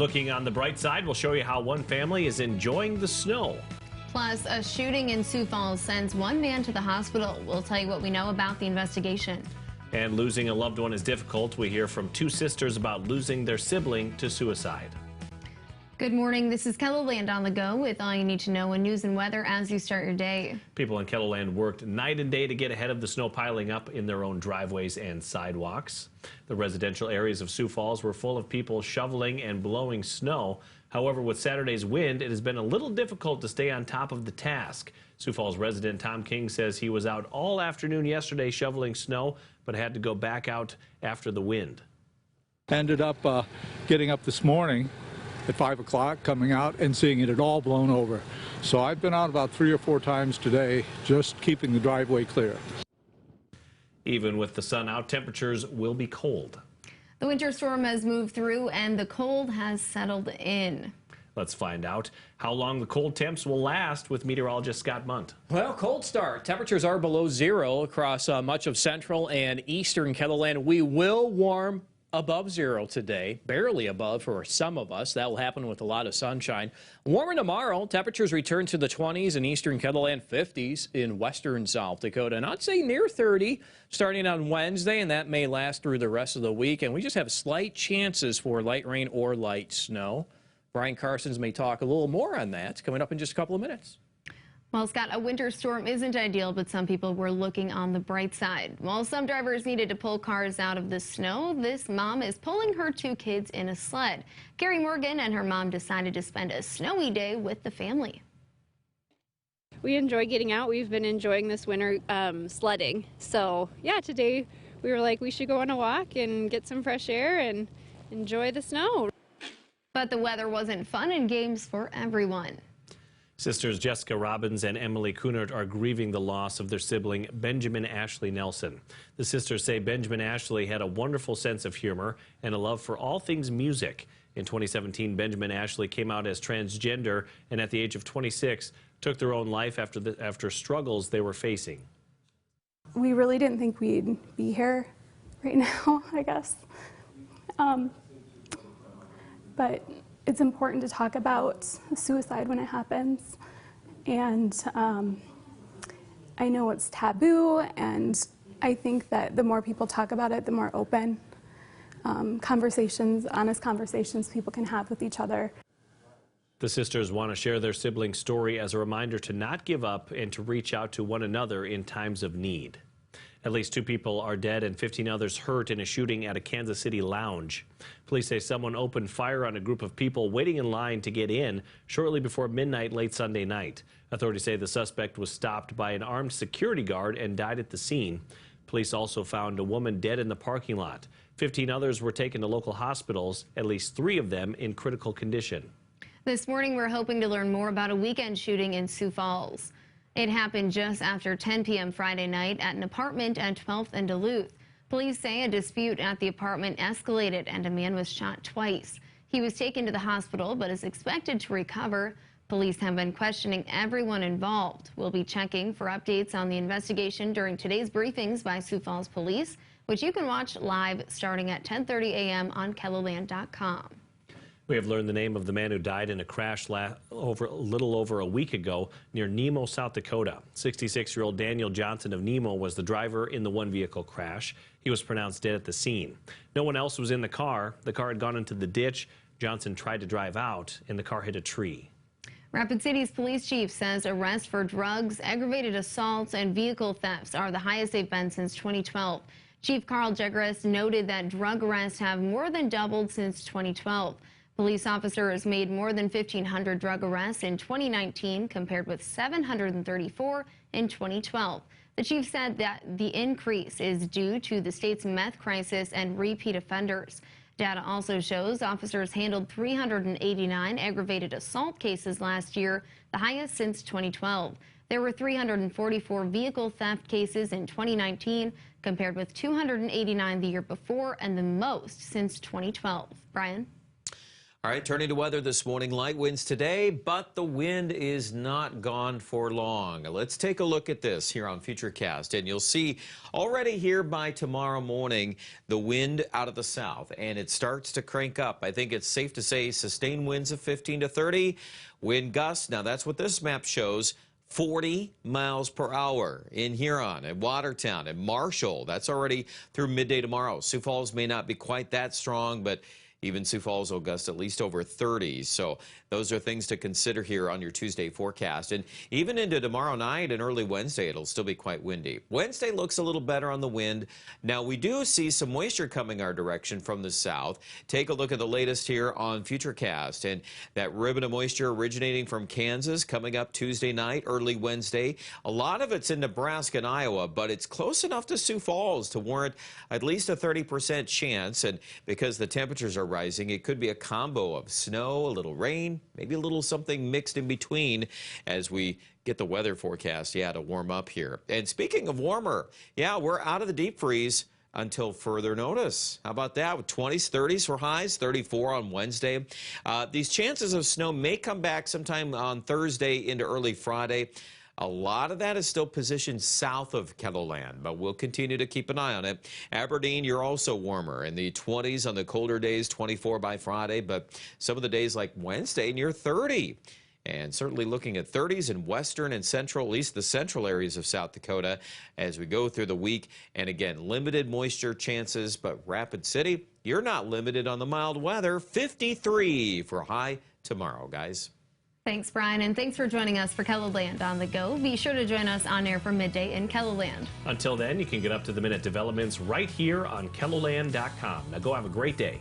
Looking on the bright side, we'll show you how one family is enjoying the snow. Plus, a shooting in Sioux Falls sends one man to the hospital. We'll tell you what we know about the investigation. And losing a loved one is difficult. We hear from two sisters about losing their sibling to suicide. Good morning. This is KELOLAND on the go with all you need to know in news and weather as you start your day. People in KELOLAND worked night and day to get ahead of the snow piling up in their own driveways and sidewalks. The residential areas of Sioux Falls were full of people shoveling and blowing snow. However, with Saturday's wind, it has been a little difficult to stay on top of the task. Sioux Falls resident Tom King says he was out all afternoon yesterday shoveling snow, but had to go back out after the wind. Ended up getting up this morning at 5 o'clock, coming out and seeing it all blown over. So I've been out about 3 or 4 times today, just keeping the driveway clear. Even with the sun out, temperatures will be cold. The winter storm has moved through and the cold has settled in. Let's find out how long the cold temps will last with meteorologist Scott Munt. Well, cold start. Temperatures are below zero across much of central and eastern KELOLAND. We will warm above zero today, barely above for some of us. That will happen with a lot of sunshine. Warmer tomorrow. Temperatures return to the 20s in eastern KELOLAND, 50s in western South Dakota, and I'd say near 30 starting on Wednesday, and that may last through the rest of the week. And we just have slight chances for light rain or light snow. Brian Carsons may talk a little more on that coming up in just a couple of minutes. Well, Scott, a winter storm isn't ideal, but some people were looking on the bright side. While some drivers needed to pull cars out of the snow, this mom is pulling her 2 kids in a sled. Carrie Morgan and her mom decided to spend a snowy day with the family. We enjoy getting out. We've been enjoying this winter sledding. So, yeah, today we were like, we should go on a walk and get some fresh air and enjoy the snow. But the weather wasn't fun and games for everyone. Sisters Jessica Robbins and Emily Kunert are grieving the loss of their sibling, Benjamin Ashley Nelson. The sisters say Benjamin Ashley had a wonderful sense of humor and a love for all things music. In 2017, Benjamin Ashley came out as transgender and at the age of 26 took their own life after struggles they were facing. We really didn't think we'd be here right now, I guess. But it's important to talk about suicide when it happens, and I know it's taboo, and I think that the more people talk about it, the more open conversations, honest conversations people can have with each other. The sisters want to share their sibling's story as a reminder to not give up and to reach out to one another in times of need. At least 2 people are dead and 15 others hurt in a shooting at a Kansas City lounge. Police say someone opened fire on a group of people waiting in line to get in shortly before midnight late Sunday night. Authorities say the suspect was stopped by an armed security guard and died at the scene. Police also found a woman dead in the parking lot. 15 others were taken to local hospitals, at least 3 of them in critical condition. This morning, we're hoping to learn more about a weekend shooting in Sioux Falls. It happened just after 10 p.m. Friday night at an apartment at 12th and Duluth. Police say a dispute at the apartment escalated and a man was shot twice. He was taken to the hospital but is expected to recover. Police have been questioning everyone involved. We'll be checking for updates on the investigation during today's briefings by Sioux Falls Police, which you can watch live starting at 10:30 a.m. on KELOLAND.com. We have learned the name of the man who died in a crash a little over a week ago near Nemo, South Dakota. 66-year-old Daniel Johnson of Nemo was the driver in the one-vehicle crash. He was pronounced dead at the scene. No one else was in the car. The car had gone into the ditch. Johnson tried to drive out, and the car hit a tree. Rapid City's police chief says arrests for drugs, aggravated assaults, and vehicle thefts are the highest they've been since 2012. Chief Carl Jegres noted that drug arrests have more than doubled since 2012. Police officers made more than 1,500 drug arrests in 2019 compared with 734 in 2012. The chief said that the increase is due to the state's meth crisis and repeat offenders. Data also shows officers handled 389 aggravated assault cases last year, the highest since 2012. There were 344 vehicle theft cases in 2019 compared with 289 the year before and the most since 2012. Brian? All right, turning to weather this morning, light winds today, but the wind is not gone for long. Let's take a look at this here on Futurecast, and you'll see already here by tomorrow morning the wind out of the south, and it starts to crank up. I think it's safe to say sustained winds of 15 to 30, wind gusts. Now that's what this map shows. 40 miles per hour in Huron and Watertown and Marshall. That's already through midday tomorrow. Sioux Falls may not be quite that strong, but even Sioux Falls will gust at least over 30. So those are things to consider here on your Tuesday forecast. And even into tomorrow night and early Wednesday, it'll still be quite windy. Wednesday looks a little better on the wind. Now, we do see some moisture coming our direction from the south. Take a look at the latest here on Futurecast. And that ribbon of moisture originating from Kansas coming up Tuesday night, early Wednesday. A lot of it's in Nebraska and Iowa, but it's close enough to Sioux Falls to warrant at least a 30% chance. And because the temperatures are rising, it could be a combo of snow, a little rain, maybe a little something mixed in between as we get the weather forecast, to warm up here. And speaking of warmer, we're out of the deep freeze until further notice. How about that? With 20s, 30s for highs, 34 on Wednesday. These chances of snow may come back sometime on Thursday into early Friday. A lot of that is still positioned south of KELOLAND, but we'll continue to keep an eye on it. Aberdeen, you're also warmer in the 20s on the colder days, 24 by Friday, but some of the days like Wednesday near 30. And certainly looking at 30s in western and central, at least the central areas of South Dakota as we go through the week. And again, limited moisture chances, but Rapid City, you're not limited on the mild weather. 53 for high tomorrow, guys. Thanks, Brian, and thanks for joining us for KELOLAND on the Go. Be sure to join us on air for midday in KELOLAND. Until then, you can get up to the minute developments right here on KELOLAND.com. Now go have a great day.